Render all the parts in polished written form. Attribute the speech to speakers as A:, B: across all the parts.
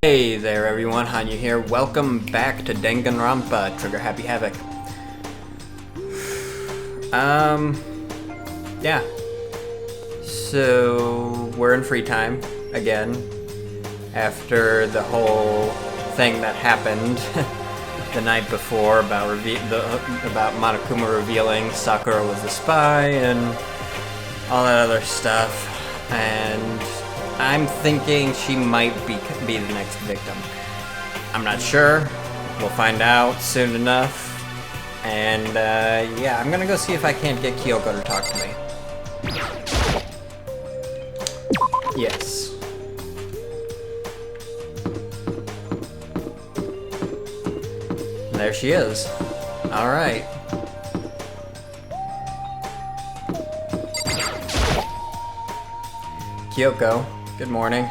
A: Hey there everyone, Hanyou here. Welcome back to Danganronpa, Trigger Happy Havoc. Yeah. So, we're in free time, again, after the whole thing that happened the night before about Monokuma revealing Sakura was a spy and all that other stuff, and I'm thinking she might be the next victim. I'm not sure. We'll find out soon enough. And, yeah, I'm gonna go see if I can't get Kyoko to talk to me. Yes. There she is. Alright. Kyoko. Good morning.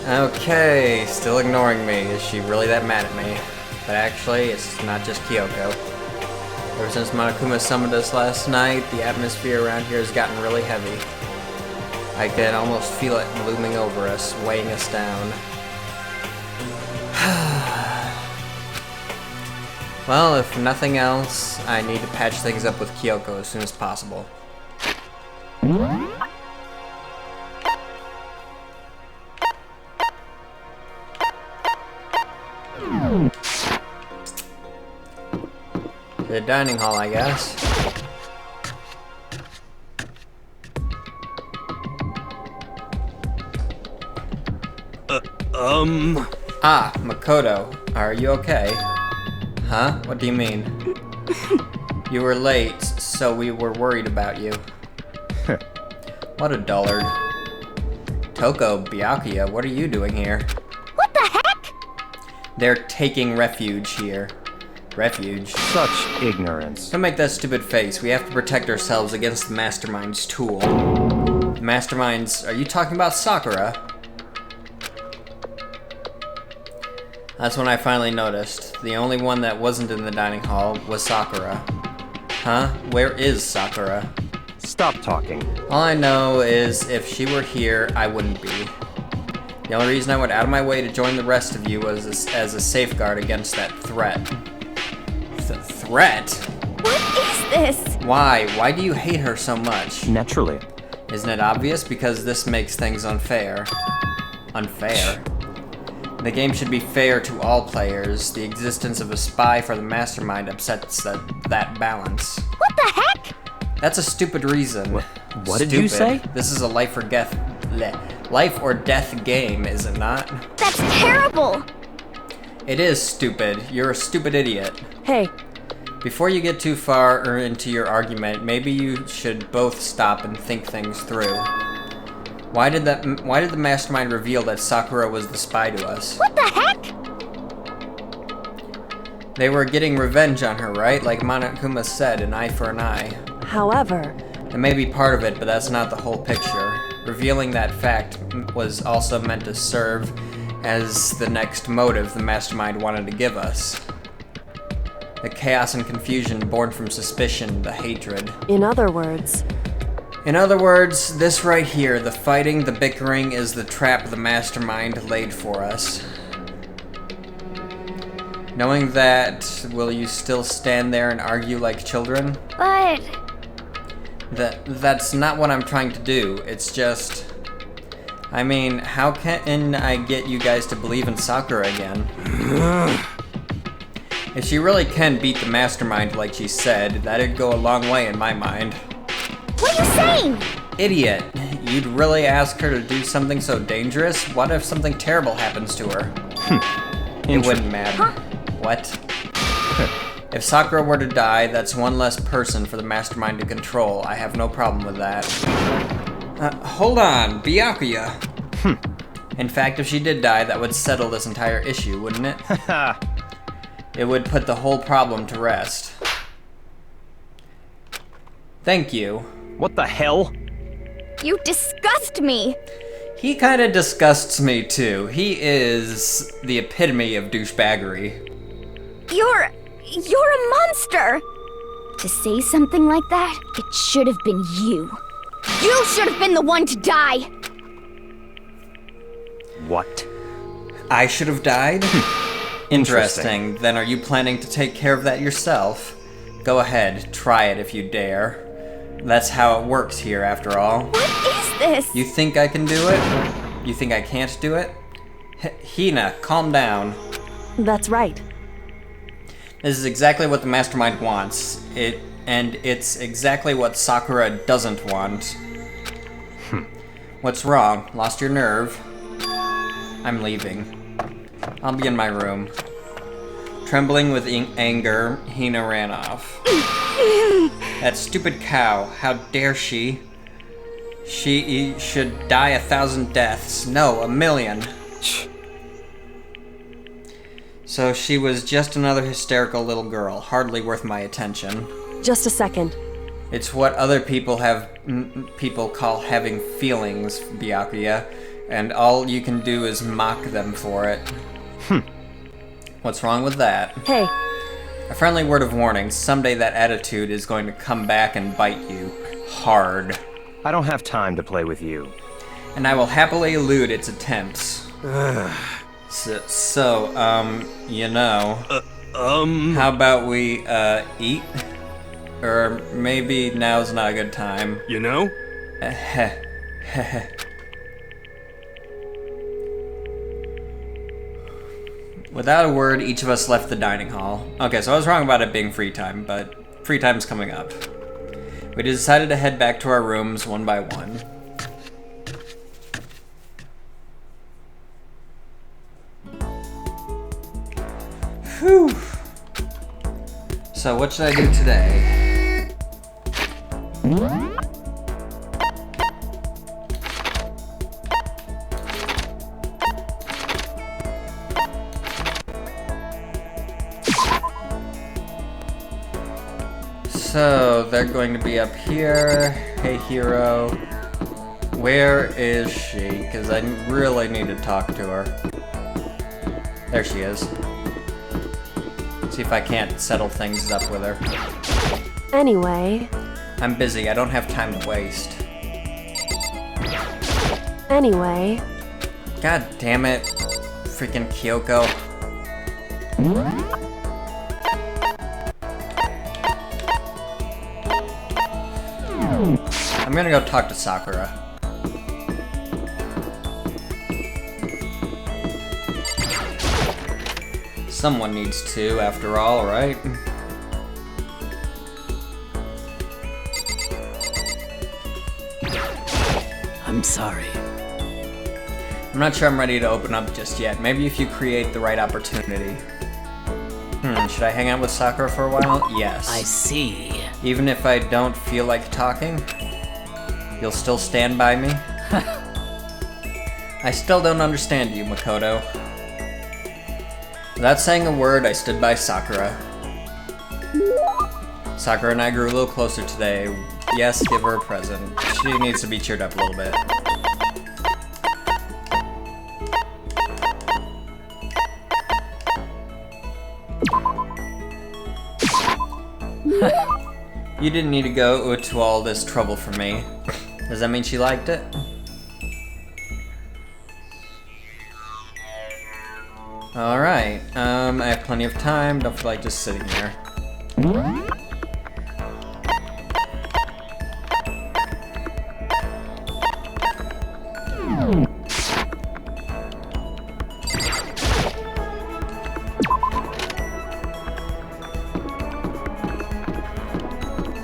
A: Okay, still ignoring me. Is she really that mad at me? But actually, it's not just Kyoko. Ever since Monokuma summoned us last night, the atmosphere around here has gotten really heavy. I can almost feel it looming over us, weighing us down. Well, if nothing else, I need to patch things up with Kyoko as soon as possible. The dining hall, I guess. Ah, Makoto. Are you okay? Huh? What do you mean? You were late, so we were worried about you. What a dullard. Toko, Byakuya, what are you doing here?
B: What the heck?
A: They're taking refuge here. Refuge.
C: Such ignorance.
A: Don't make that stupid face. We have to protect ourselves against the Mastermind's tool. The Mastermind's... Are you talking about Sakura? That's when I finally noticed. The only one that wasn't in the dining hall was Sakura. Huh? Where is Sakura?
C: Stop talking.
A: All I know is if she were here, I wouldn't be. The only reason I went out of my way to join the rest of you was as a safeguard against that threat. Threat?
B: What is this?
A: Why? Why do you hate her so much?
C: Naturally.
A: Isn't it obvious? Because this makes things unfair. Unfair? The game should be fair to all players. The existence of a spy for the Mastermind upsets that balance.
B: What the heck?
A: That's a stupid reason.
C: What did you say?
A: This is a life or death game, is it not?
B: That's terrible!
A: It is stupid. You're a stupid idiot.
B: Hey.
A: Before you get too far into your argument, maybe you should both stop and think things through. Why did the Mastermind reveal that Sakura was the spy to us?
B: What the heck?
A: They were getting revenge on her, right? Like Monokuma said, an eye for an eye.
B: However...
A: It may be part of it, but that's not the whole picture. Revealing that fact was also meant to serve as the next motive the Mastermind wanted to give us. The chaos and confusion born from suspicion, the hatred.
B: In other words,
A: this right here, the fighting, the bickering, is the trap the Mastermind laid for us. Knowing that, will you still stand there and argue like children?
B: But...
A: That's not what I'm trying to do. It's just... I mean, how can I get you guys to believe in Sakura again? If she really can beat the Mastermind like she said, that'd go a long way in my mind.
B: What are you saying?
A: Idiot. You'd really ask her to do something so dangerous? What if something terrible happens to her? It wouldn't matter.
B: Huh?
A: What? If Sakura were to die, that's one less person for the Mastermind to control. I have no problem with that. Hold on, Byakuya. In fact, if she did die, that would settle this entire issue, wouldn't it? It would put the whole problem to rest. Thank you.
C: What the hell?
B: You disgust me!
A: He kinda disgusts me too. He is the epitome of douchebaggery.
B: You're a monster! To say something like that, it should have been you. You should have been the one to die!
C: What?
A: I should have died? Interesting. Then are you planning to take care of that yourself? Go ahead, try it if you dare. That's how it works here, after all.
B: What is this?
A: You think I can do it? You think I can't do it? Hina, calm down.
D: That's right.
A: This is exactly what the mastermind wants. And it's exactly what Sakura doesn't want. What's wrong? Lost your nerve? I'm leaving. I'll be in my room. Trembling with anger, Hina ran off. That stupid cow, how dare she? She should die 1,000 deaths. No, 1,000,000. So she was just another hysterical little girl, hardly worth my attention.
D: Just a second.
A: It's what other people call having feelings, Byakuya, and all you can do is mock them for it. What's wrong with that?
D: Hey.
A: A friendly word of warning, someday that attitude is going to come back and bite you. Hard.
C: I don't have time to play with you.
A: And I will happily elude its attempts. So, you know... How about we, eat? Or maybe now's not a good time.
E: You know?
A: Without a word, each of us left the dining hall. Okay, so I was wrong about it being free time, but free time's coming up. We decided to head back to our rooms one by one. Whew. So what should I do today? So, they're going to be up here. Hey, hero. Where is she? Because I really need to talk to her. There she is. See if I can't settle things up with her.
D: Anyway.
A: I'm busy. I don't have time to waste.
D: Anyway.
A: God damn it. Freaking Kyoko. I'm gonna go talk to Sakura. Someone needs to, after all, right?
F: I'm sorry.
A: I'm not sure I'm ready to open up just yet. Maybe if you create the right opportunity. Should I hang out with Sakura for a while? Yes.
F: I see.
A: Even if I don't feel like talking? You'll still stand by me? I still don't understand you, Makoto. Without saying a word, I stood by Sakura. Sakura and I grew a little closer today. Yes, give her a present. She needs to be cheered up a little bit. You didn't need to go to all this trouble for me. Does that mean she liked it? Alright, I have plenty of time, don't feel like just sitting here.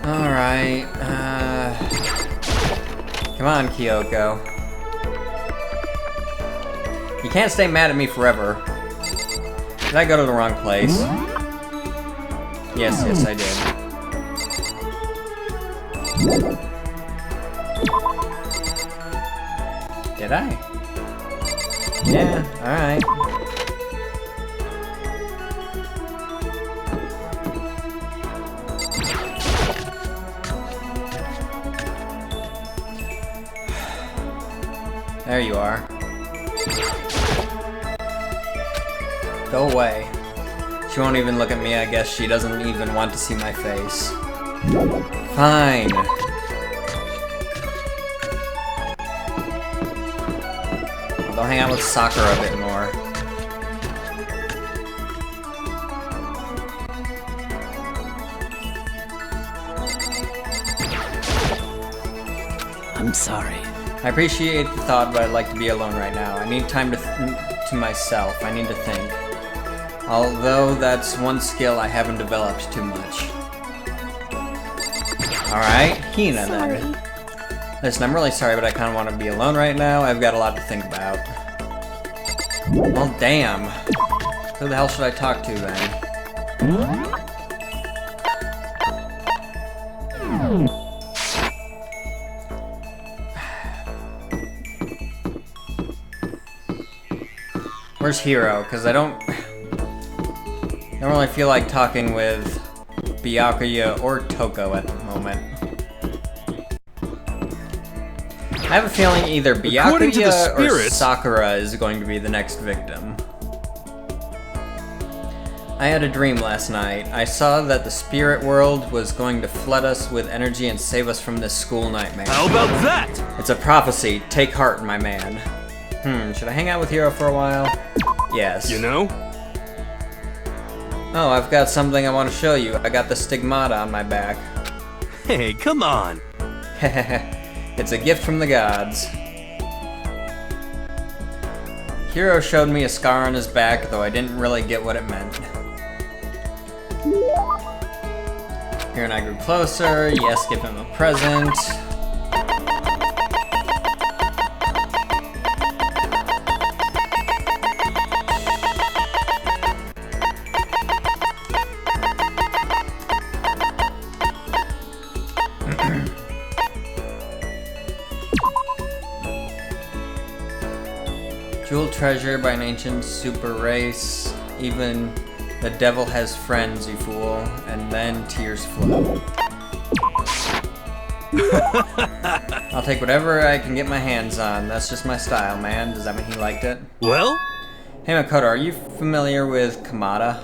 A: Alright, come on, Kyoko. You can't stay mad at me forever. Did I go to the wrong place? Yes, I did. Did I? Yeah, alright. There you are. Go away. She won't even look at me, I guess she doesn't even want to see my face. Fine. They'll hang out with Sakura a bit more.
F: I'm sorry.
A: I appreciate the thought, but I'd like to be alone right now. I need time to myself. I need to think. Although that's one skill I haven't developed too much. Alright, Hina then. Listen, I'm really sorry, but I kind of want to be alone right now. I've got a lot to think about. Well, damn. Who the hell should I talk to then? Where's Hiro? Because I don't really feel like talking with Byakuya or Toko at the moment. I have a feeling either Byakuya or Sakura is going to be the next victim. I had a dream last night. I saw that the spirit world was going to flood us with energy and save us from this school nightmare.
E: How about that?
A: It's a prophecy. Take heart, my man. Should I hang out with Hiro for a while? Yes.
E: You know?
A: Oh, I've got something I want to show you. I got the stigmata on my back.
E: Hey, come on.
A: It's a gift from the gods. Hiro showed me a scar on his back, though I didn't really get what it meant. Hiro and I grew closer. Yes, give him a present. Jewel treasure by an ancient super race. Even the devil has friends, you fool. And then tears flow. I'll take whatever I can get my hands on. That's just my style, man. Does that mean he liked it?
E: Well?
A: Hey Makoto, are you familiar with Kamada?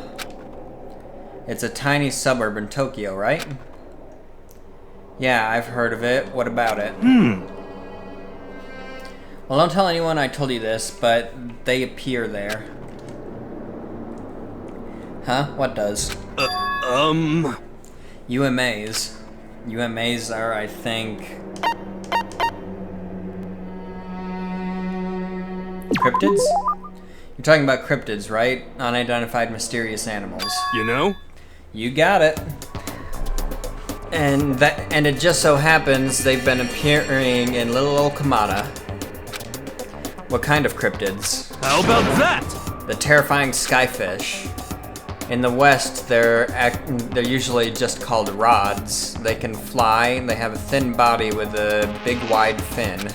A: It's a tiny suburb in Tokyo, right? Yeah, I've heard of it. What about it? Well, don't tell anyone I told you this, but they appear there. Huh? What does? UMAs. UMAs are, I think... cryptids? You're talking about cryptids, right? Unidentified mysterious animals.
E: You know?
A: You got it. And it just so happens they've been appearing in little old Kamada. What kind of cryptids?
E: How about that?
A: The terrifying skyfish. In the West, they're usually just called rods. They can fly. They have a thin body with a big wide fin.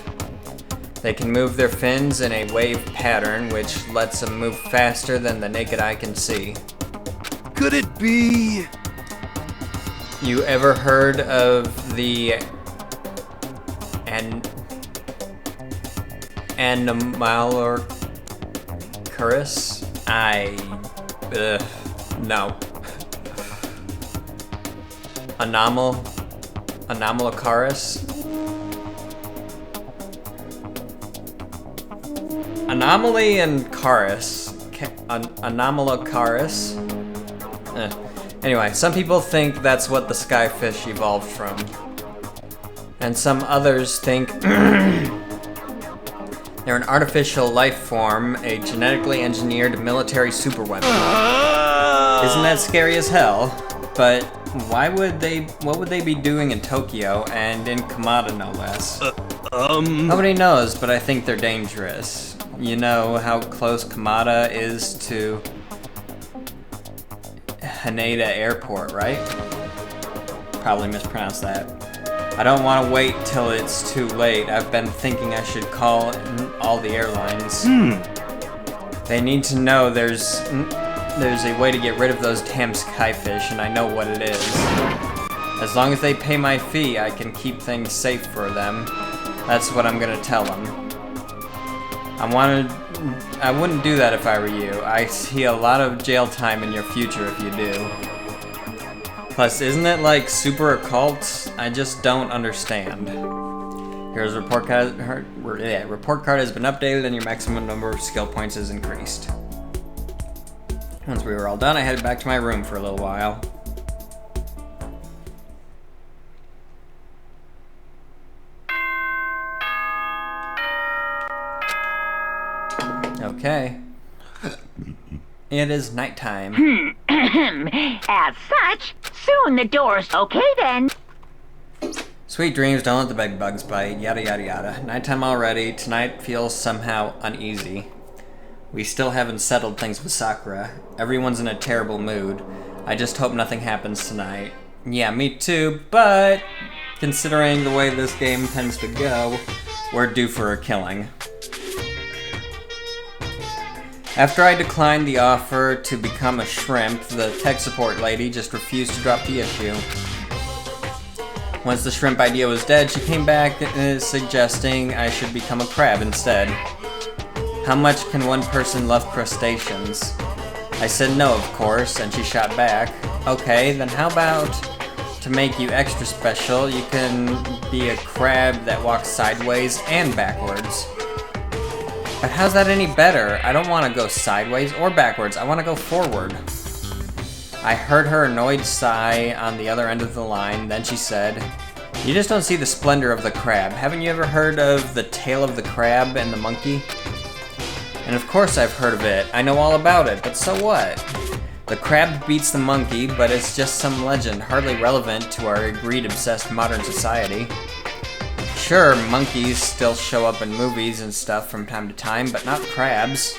A: They can move their fins in a wave pattern, which lets them move faster than the naked eye can see.
E: Could it be?
A: You ever heard of the Anomalurcurus? No. Anomalurcurus? Anomaly and Carus. Anomalurcurus? Anyway, some people think that's what the skyfish evolved from. And some others think they're an artificial life form, a genetically engineered military superweapon. Isn't that scary as hell? But what would they be doing in Tokyo and in Kamada no less? Nobody knows, but I think they're dangerous. You know how close Kamada is to Haneda Airport, right? Probably mispronounced that. I don't want to wait till it's too late. I've been thinking I should call all the airlines. They need to know there's a way to get rid of those damn skyfish, and I know what it is. As long as they pay my fee, I can keep things safe for them. That's what I'm gonna tell them. I wouldn't do that if I were you. I see a lot of jail time in your future if you do. Plus, isn't it like super occult? I just don't understand. Here's a report card. Report card has been updated and your maximum number of skill points is increased. Once we were all done, I headed back to my room for a little while. Okay. It is nighttime.
G: As such, soon the doors. Okay then.
A: Sweet dreams, don't let the bed bugs bite, yada yada yada. Nighttime already, tonight feels somehow uneasy. We still haven't settled things with Sakura. Everyone's in a terrible mood. I just hope nothing happens tonight. Yeah, me too, but considering the way this game tends to go, we're due for a killing. After I declined the offer to become a shrimp, the tech support lady just refused to drop the issue. Once the shrimp idea was dead, she came back suggesting I should become a crab instead. How much can one person love crustaceans? I said no, of course, and she shot back. Okay, then how about, to make you extra special, you can be a crab that walks sideways and backwards. But how's that any better? I don't want to go sideways or backwards, I want to go forward. I heard her annoyed sigh on the other end of the line, then she said, "You just don't see the splendor of the crab. Haven't you ever heard of the tale of the crab and the monkey?" And of course I've heard of it, I know all about it, but so what? The crab beats the monkey, but it's just some legend, hardly relevant to our greed-obsessed modern society. Sure, monkeys still show up in movies and stuff from time to time, but not crabs.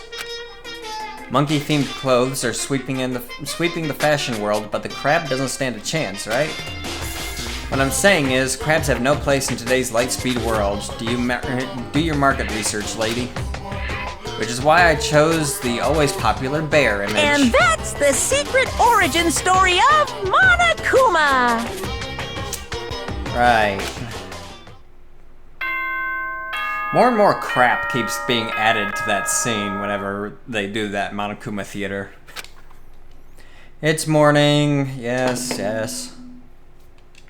A: Monkey-themed clothes are sweeping the fashion world, but the crab doesn't stand a chance, right? What I'm saying is, crabs have no place in today's light-speed world. Do your market research, lady. Which is why I chose the always popular bear image.
G: And that's the secret origin story of Monokuma.
A: Right. More and more crap keeps being added to that scene whenever they do that Monokuma theater. It's morning. Yes, yes.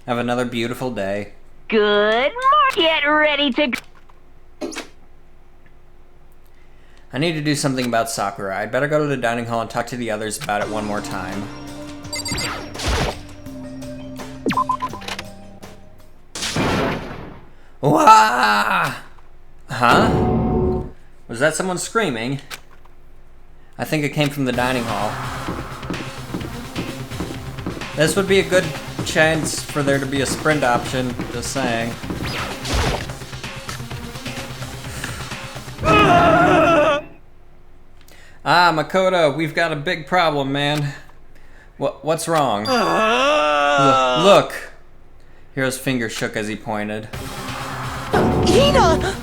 A: Have another beautiful day.
G: Good. Get ready to.
A: I need to do something about Sakura. I'd better go to the dining hall and talk to the others about it one more time. Wah! Huh? Was that someone screaming? I think it came from the dining hall. This would be a good chance for there to be a sprint option, just saying. Ah, Makoto, we've got a big problem, man. What's wrong? Look! Hiro's finger shook as he pointed.
H: Hina!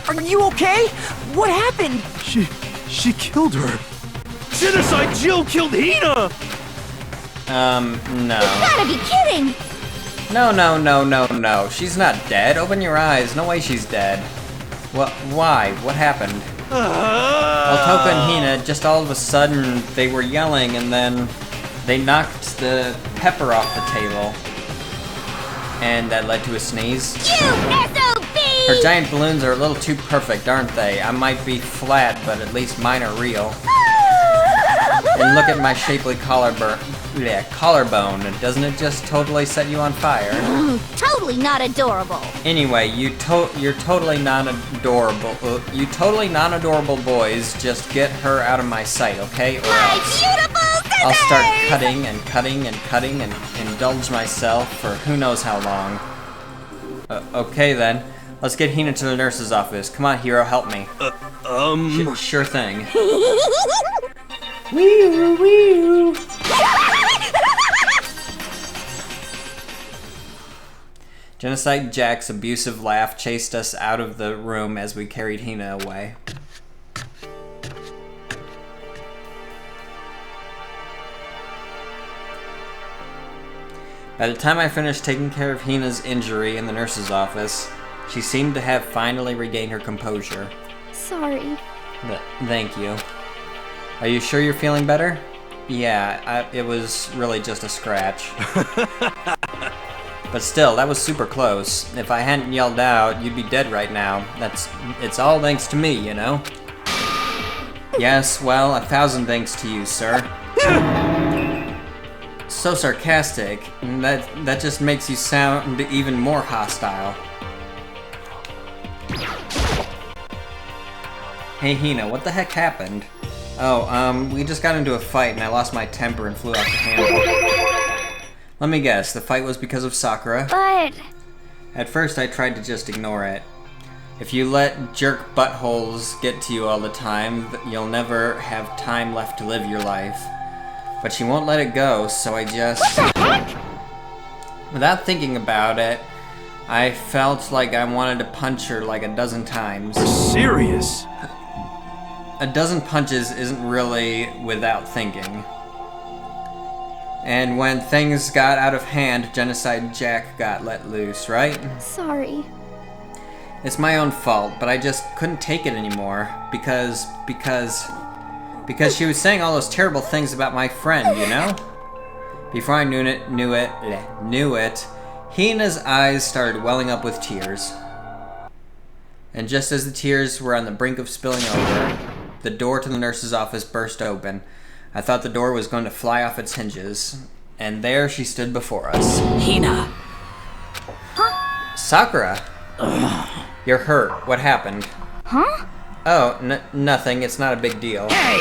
H: Are you okay? What happened?
E: She killed her. Genocide Jill killed Hina!
A: No.
B: You gotta be kidding!
A: No. She's not dead. Open your eyes. No way she's dead. Why? What happened? Well, Toka and Hina, just all of a sudden, they were yelling and then they knocked the pepper off the table. And that led to a sneeze.
B: You SOB!
A: Her giant balloons are a little too perfect, aren't they? I might be flat, but at least mine are real. And look at my shapely collarbone. Doesn't it just totally set you on fire?
B: Totally not adorable.
A: Anyway, you're totally non-adorable. You totally non-adorable boys, just get her out of my sight, okay? Or
B: My
A: else
B: beautiful scissors!
A: I'll start cutting and indulge myself for who knows how long. Okay then. Let's get Hina to the nurse's office. Come on, Hiro, help me. Sure thing. Wee-oo. Genocide Jack's abusive laugh chased us out of the room as we carried Hina away. By the time I finished taking care of Hina's injury in the nurse's office, she seemed to have finally regained her composure.
B: Sorry.
A: Thank you. Are you sure you're feeling better? Yeah, it was really just a scratch. But still, that was super close. If I hadn't yelled out, you'd be dead right now. It's all thanks to me, you know? Yes, well, 1,000 thanks to you, sir. So sarcastic. That just makes you sound even more hostile. Hey Hina, what the heck happened? Oh, we just got into a fight and I lost my temper and flew off the handle. Let me guess, the fight was because of Sakura?
B: But...
A: At first I tried to just ignore it. If you let jerk buttholes get to you all the time, you'll never have time left to live your life. But she won't let it go, so I just... What the heck? Without thinking about it, I felt like I wanted to punch her like a dozen times.
E: Serious?
A: A dozen punches isn't really without thinking. And when things got out of hand, Genocide Jack got let loose, right?
B: Sorry.
A: It's my own fault, but I just couldn't take it anymore because she was saying all those terrible things about my friend, you know? Before I knew it, Hina's eyes started welling up with tears. And just as the tears were on the brink of spilling over, the door to the nurse's office burst open. I thought the door was going to fly off its hinges. And there she stood before us.
F: Hina!
A: Sakura! You're hurt. What happened?
B: Huh?
A: Oh, nothing. It's not a big deal.
F: Hey!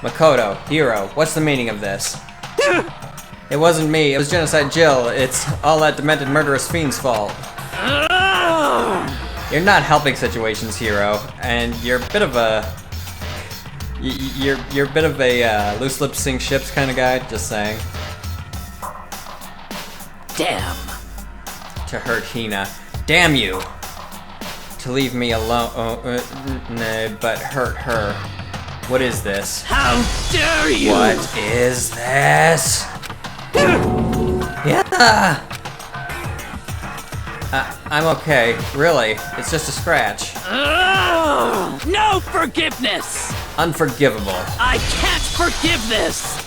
A: Makoto, Hiro, what's the meaning of this? It wasn't me. It was Genocide Jill. It's all that demented murderous fiend's fault. You're not helping situations, Hiro, and you're a bit of a... You're a bit of a loose lips sink ships kind of guy, just saying.
F: Damn!
A: To hurt Hina. Damn you! To leave me alone, but hurt her. What is this?
F: How dare you!
A: What is this? Yeah! I'm okay, really. It's just a scratch.
F: No forgiveness!
A: Unforgivable.
F: I can't forgive this!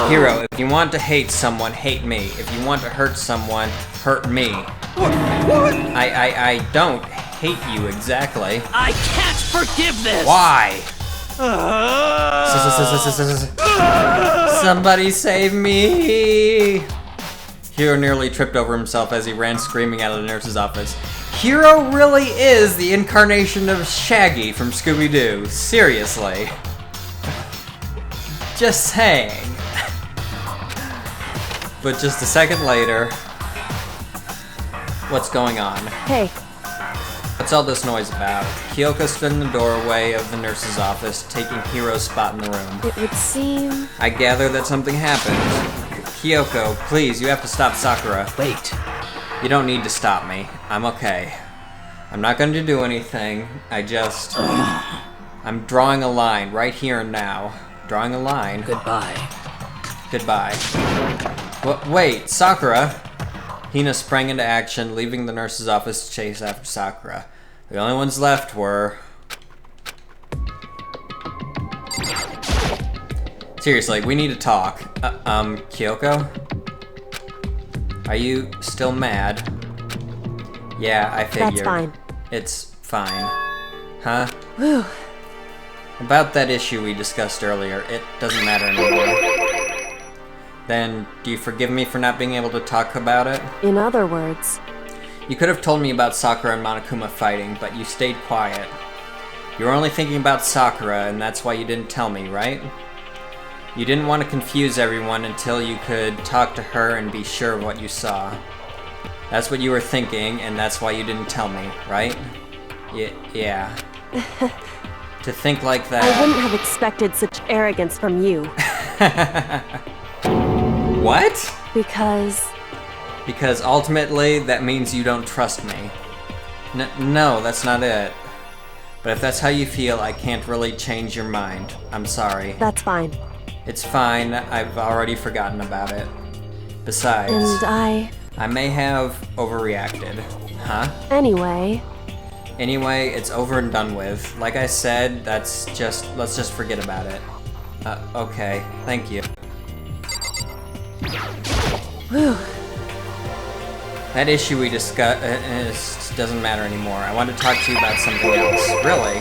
A: Hiro, if you want to hate someone, hate me. If you want to hurt someone, hurt me.
E: What?
A: I don't hate you exactly.
F: I can't forgive this!
A: Why? Somebody save me! Hiro nearly tripped over himself as he ran screaming out of the nurse's office. Hiro really is the incarnation of Shaggy from Scooby-Doo. Seriously. Just saying. But just a second later... What's going on?
D: Hey,
A: What's all this noise about? Kyoko stood in the doorway of the nurse's office, taking Hiro's spot in the room.
D: it would seem...
A: I gather that something happened. Kyoko, please, you have to stop Sakura.
F: Wait.
A: You don't need to stop me. I'm okay. I'm not going to do anything. I'm drawing a line right here and now. Drawing a line.
F: Goodbye.
A: Goodbye. Wait, Sakura! Hina sprang into action, leaving the nurse's office to chase after Sakura. The only ones left were... Seriously, we need to talk. Kyoko? Are you still mad? Yeah, I figured.
D: That's fine.
A: It's fine. Huh?
D: Whew.
A: About that issue we discussed earlier, it doesn't matter anymore. Then, do you forgive me for not being able to talk about it?
D: In other words,
A: You could have told me about Sakura and Monokuma fighting, but you stayed quiet. You were only thinking about Sakura, and that's why you didn't tell me, right? You didn't want to confuse everyone until you could talk to her and be sure of what you saw. That's what you were thinking, and that's why you didn't tell me, right? Yeah. To think like that...
D: I wouldn't have expected such arrogance from you.
A: What? Because ultimately, that means you don't trust me. No, that's not it. But if that's how you feel, I can't really change your mind. I'm sorry.
D: That's fine.
A: It's fine, I've already forgotten about it. Besides,
D: And
A: I may have overreacted. Huh?
D: Anyway,
A: Anyway, it's over and done with. Like I said, let's just forget about it. Okay, thank you.
D: Whew.
A: That issue we discussed doesn't matter anymore. I want to talk to you about something else. Really?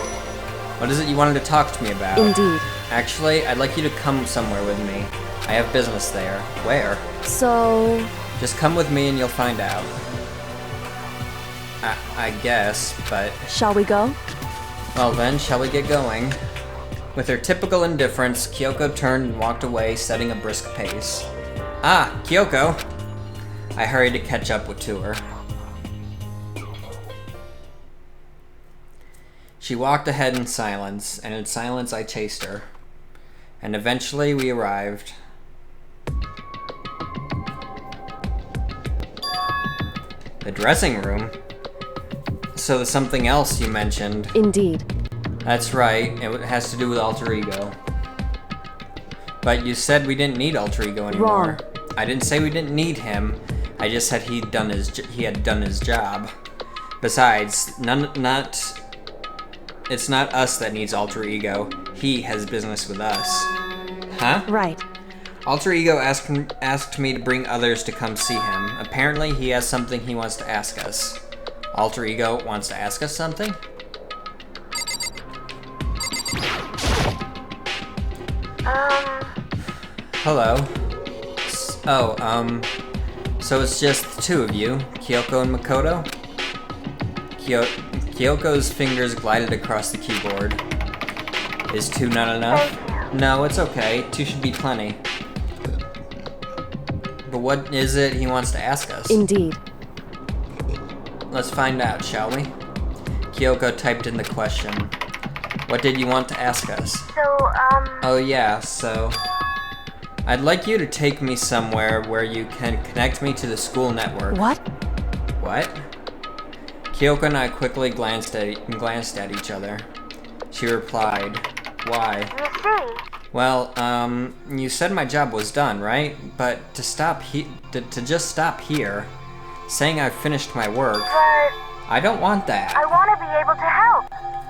A: What is it you wanted to talk to me about?
D: Indeed.
A: Actually, I'd like you to come somewhere with me. I have business there. Where?
D: So...
A: Just come with me and you'll find out. I guess, but...
D: Shall we go?
A: Well then, shall we get going? With her typical indifference, Kyoko turned and walked away, setting a brisk pace. Ah, Kyoko! I hurried to catch up to her. She walked ahead in silence, and in silence I chased her. And eventually we arrived. The dressing room? So there's something else you mentioned.
D: Indeed.
A: That's right, it has to do with alter ego. But you said we didn't need alter ego anymore.
D: Wrong.
A: I didn't say we didn't need him. I just said he had done his job. Besides, it's not us that needs alter ego. He has business with us. Huh?
D: Right.
A: Alter ego asked me to bring others to come see him. Apparently, he has something he wants to ask us. Alter ego wants to ask us something? Hello. So it's just the two of you, Kyoko and Makoto? Kyoko's fingers glided across the keyboard. Is 2 not enough? No, it's okay. 2 should be plenty. But what is it he wants to ask us?
D: Indeed.
A: Let's find out, shall we? Kyoko typed in the question. What did you want to ask us? Oh yeah, so... I'd like you to take me somewhere where you can connect me to the school network.
D: What?
A: What? Kyoko and I quickly glanced at each other. She replied, Why?
I: You see?
A: Well, you said my job was done, right? But to just stop here, saying I've finished my work,
I: But
A: I don't want that.
I: I want to be able to help.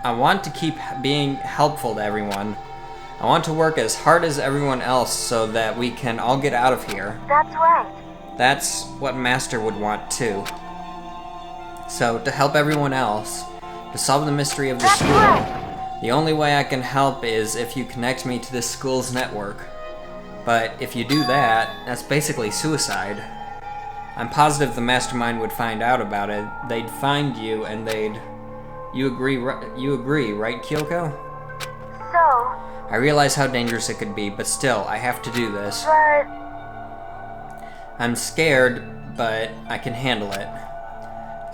A: I want to keep being helpful to everyone. I want to work as hard as everyone else so that we can all get out of here.
I: That's right.
A: That's what Master would want too. So, to help everyone else, to solve the mystery of the
I: That's
A: school,
I: right.
A: the only way I can help is if you connect me to this school's network. But if you do that, that's basically suicide. I'm positive the mastermind would find out about it. They'd find you and they'd... You agree, right, Kyoko?
I: So,
A: I realize how dangerous it could be, but still, I have to do this.
I: but
A: I'm scared, but I can handle it.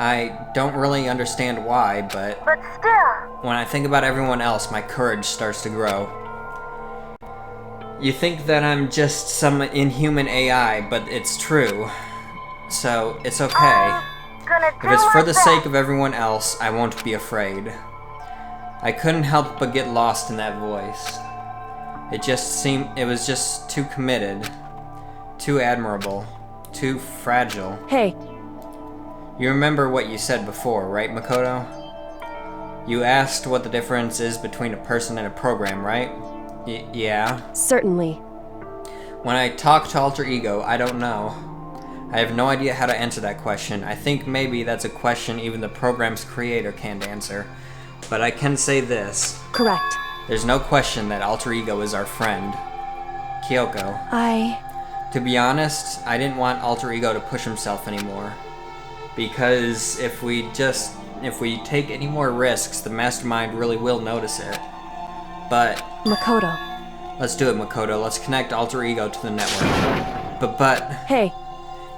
A: I don't really understand why, but
I: still.
A: when I think about everyone else, my courage starts to grow. You think that I'm just some inhuman AI, but it's true. So, it's okay.
I: Gonna do
A: If it's for
I: my
A: the
I: best.
A: sake of everyone else, I won't be afraid. I couldn't help but get lost in that voice. It was just too committed, too admirable, too fragile.
D: Hey,
A: You remember what you said before, right, Makoto? You asked what the difference is between a person and a program, right? Yeah.
D: certainly.
A: When I talk to alter ego, I don't know. I have no idea how to answer that question. I think maybe that's a question even the program's creator can't answer. But I can say this.
D: Correct.
A: There's no question that alter ego is our friend. Kyoko. To be honest, I didn't want alter ego to push himself anymore. Because if we take any more risks, the mastermind really will notice it. But
D: Makoto.
A: let's do it, Makoto. Let's connect alter ego to the network. But
D: Hey,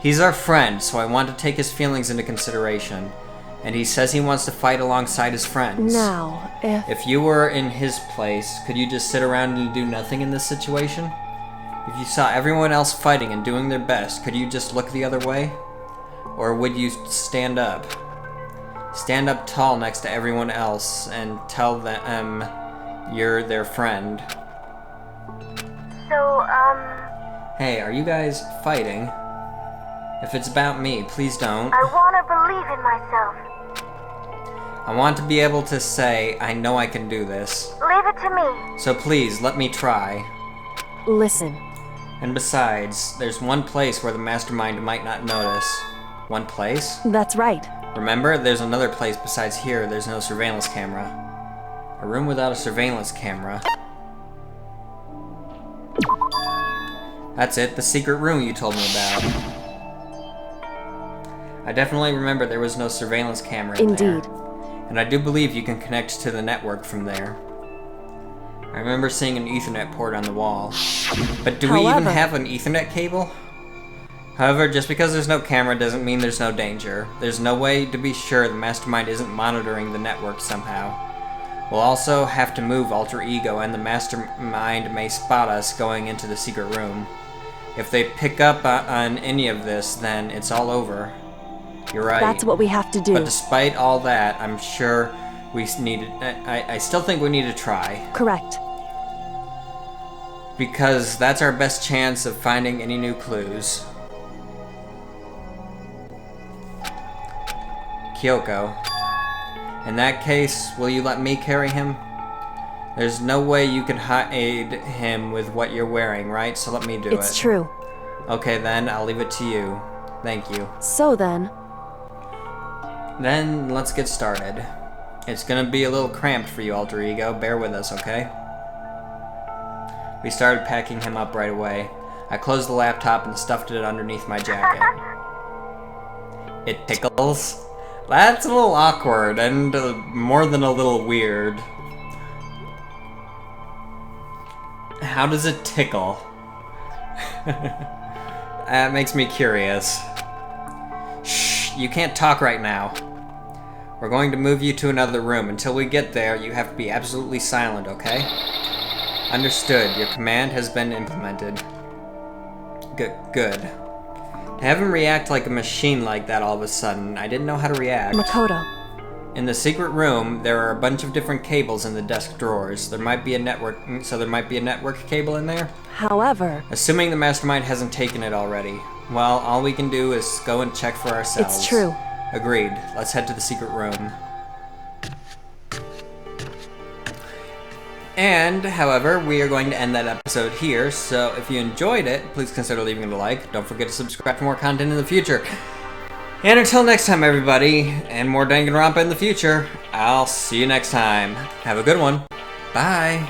A: he's our friend, so I want to take his feelings into consideration. And he says he wants to fight alongside his friends.
D: now,
A: If you were in his place, could you just sit around and do nothing in this situation? If you saw everyone else fighting and doing their best, could you just look the other way? Or would you stand up? Stand up tall next to everyone else and tell them you're their friend.
I: So,
A: Hey, are you guys fighting? If it's about me, please don't.
I: I want to believe in myself.
A: I want to be able to say, I know I can do this.
I: Leave it to me.
A: So please, let me try.
D: listen.
A: And besides, there's one place where the mastermind might not notice. One place?
D: That's right.
A: Remember, there's another place besides here there's no surveillance camera. A room without a surveillance camera. That's it, the secret room you told me about. I definitely remember there was no surveillance camera in there.
D: Indeed.
A: And I do believe you can connect to the network from there. I remember seeing an Ethernet port on the wall. But do we even have an Ethernet cable? However, just because there's no camera doesn't mean there's no danger. There's no way to be sure the mastermind isn't monitoring the network somehow. We'll also have to move Alter Ego, and the mastermind may spot us going into the secret room. If they pick up on any of this, then it's all over. You're right.
D: That's what we have to do.
A: But despite all that, I'm sure we need. I still think we need to try.
D: Correct.
A: Because that's our best chance of finding any new clues. Kyoko. In that case, will you let me carry him? There's no way you can hide him with what you're wearing, right? So let me do it.
D: It's true.
A: Okay then, I'll leave it to you. Thank you.
D: So then...
A: Then, let's get started. It's gonna be a little cramped for you, Alter Ego. Bear with us, okay? We started packing him up right away. I closed the laptop and stuffed it underneath my jacket. It tickles? That's a little awkward, and more than a little weird. How does it tickle? That makes me curious. Shh, you can't talk right now. We're going to move you to another room. Until we get there, you have to be absolutely silent, okay? Understood. Your command has been implemented. Good. To have him react like a machine like that all of a sudden, I didn't know how to react.
D: Makoto.
A: In the secret room, there are a bunch of different cables in the desk drawers. There might be a network, so there might be a network cable in there?
D: However...
A: Assuming the mastermind hasn't taken it already. Well, all we can do is go and check for ourselves.
D: It's true.
A: Agreed. Let's head to the secret room. And, however, we are going to end that episode here, so if you enjoyed it, please consider leaving it a like. Don't forget to subscribe for more content in the future. And until next time, everybody, and more Danganronpa in the future, I'll see you next time. Have a good one. Bye.